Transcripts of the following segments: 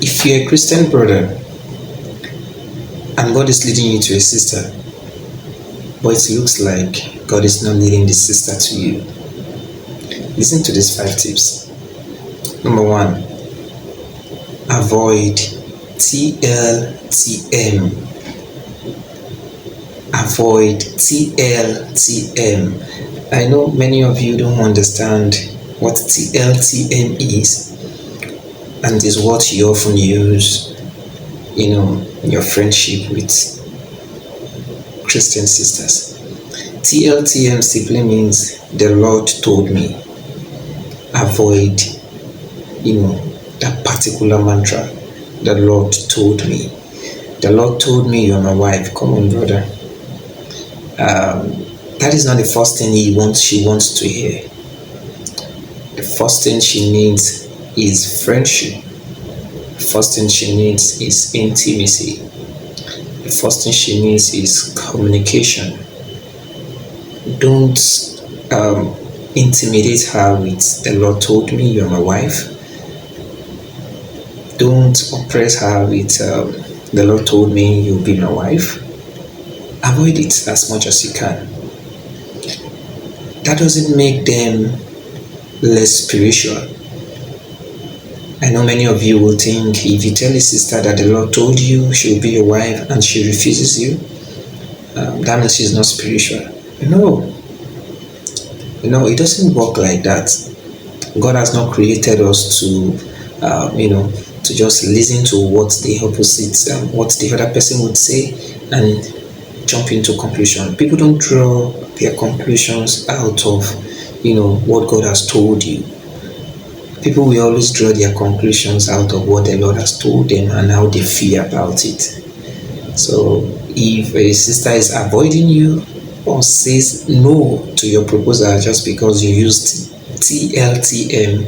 If you're a Christian brother and God is leading you to a sister, but it looks like God is not leading the sister to you, listen to these 5 tips. Number 1, avoid TLTM. Avoid TLTM. I know many of you don't understand what TLTM is, and is what you often use, in your friendship with Christian sisters. TLTM simply means the Lord told me. Avoid, that particular mantra. The Lord told me. The Lord told me you're my wife. Come on, brother. That is not the first thing she wants to hear. The first thing she needs is friendship. The first thing she needs is intimacy. The first thing she needs is communication. Don't intimidate her with the Lord told me you're my wife. Don't oppress her with the Lord told me you'll be my wife. Avoid it as much as you can. That doesn't make them less spiritual. I know many of you will think if you tell a sister that the Lord told you she'll be your wife and she refuses you, that means she's not spiritual. No, it doesn't work like that. God has not created us to, to just listen to what the opposite, what the other person would say and jump into conclusion. People don't draw their conclusions out of, what God has told you. People will always draw their conclusions out of what the Lord has told them and how they feel about it. So if a sister is avoiding you or says no to your proposal just because you used TLTM,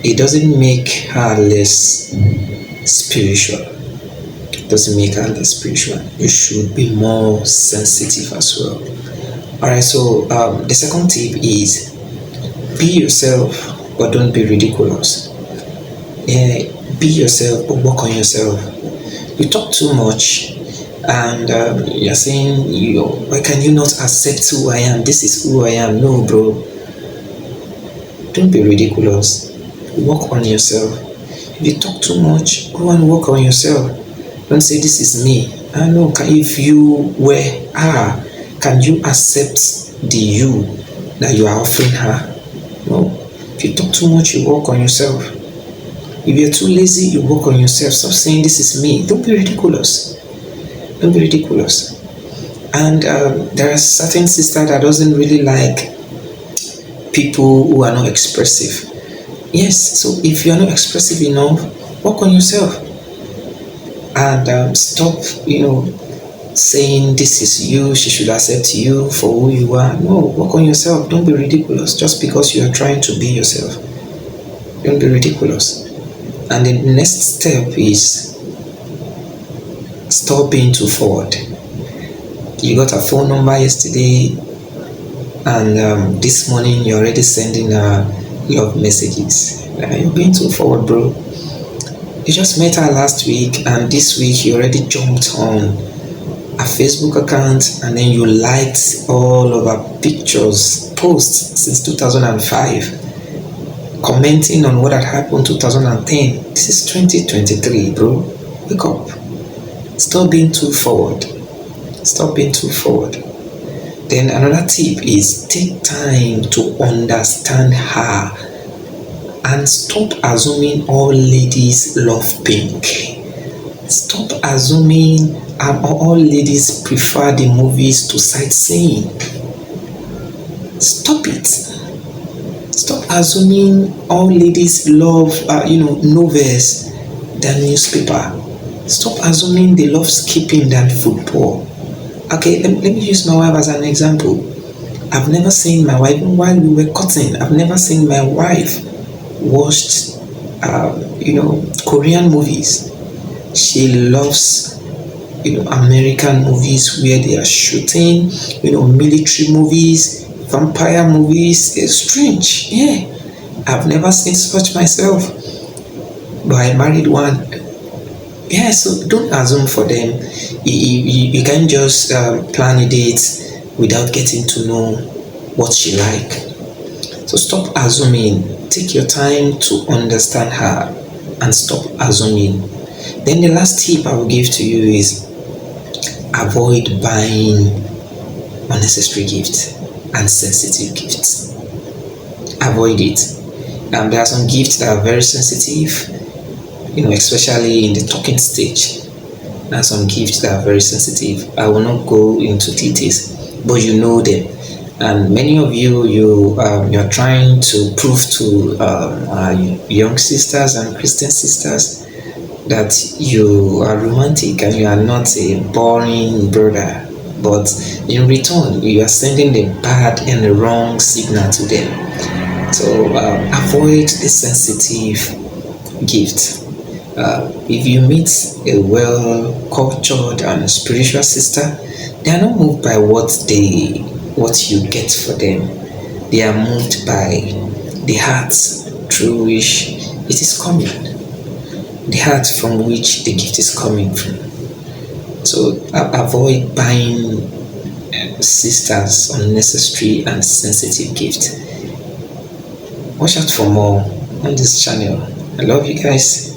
it doesn't make her less spiritual. It doesn't make her less spiritual. You should be more sensitive as well. Alright, so the second tip is be yourself, but don't be ridiculous. Be yourself, but work on yourself. You talk too much, and you're saying, why can you not accept who I am? This is who I am. No, bro. Don't be ridiculous. Work on yourself. If you talk too much, go and work on yourself. Don't say this is me. I know. If you were her, can you accept the you that you are offering her? No. If you talk too much, you work on yourself. If you're too lazy, you work on yourself. Stop saying this is me. Don't be ridiculous. Don't be ridiculous. And there are certain sisters that doesn't really like people who are not expressive. Yes, so if you're not expressive enough, work on yourself. And stop, saying this is you, she should accept you for who you are. No, work on yourself. Don't be ridiculous just because you are trying to be yourself. Don't be ridiculous. And the next step is stop being too forward. You got a phone number yesterday, and this morning you're already sending love messages. You're being too forward, bro. You just met her last week, and this week you already jumped on a Facebook account, and then you liked all of her pictures, posts since 2005, commenting on what had happened 2010. This is 2023, bro. Wake up. Stop being too forward. Stop being too forward. Then another tip is take time to understand her and stop assuming all ladies love pink. Stop assuming all ladies prefer the movies to sightseeing. Stop it. Stop assuming all ladies love, novels than newspaper. Stop assuming they love skipping than football. Okay, let me use my wife as an example. I've never seen my wife, while we were cutting, I've never seen my wife watched, Korean movies. She loves, American movies where they are shooting, military movies, vampire movies. It's strange. Yeah, I've never seen such myself. but I married one. Yeah, so don't assume for them. You can't just plan a date without getting to know what she like. So stop assuming. Take your time to understand her and stop assuming. Then the last tip I will give to you is avoid buying unnecessary gifts and sensitive gifts. Avoid it. There are some gifts that are very sensitive, especially in the talking stage. And some gifts that are very sensitive. I will not go into details, but you know them. And many of you're trying to prove to young sisters and Christian sisters that you are romantic and you are not a boring brother. But in return, you are sending the bad and the wrong signal to them. So avoid the sensitive gift. If you meet a well cultured and spiritual sister, they are not moved by what you get for them. They are moved by the heart through which it is coming, the heart from which the gift is coming from. So avoid buying sisters unnecessary and sensitive gifts. Watch out for more on this channel. I love you guys.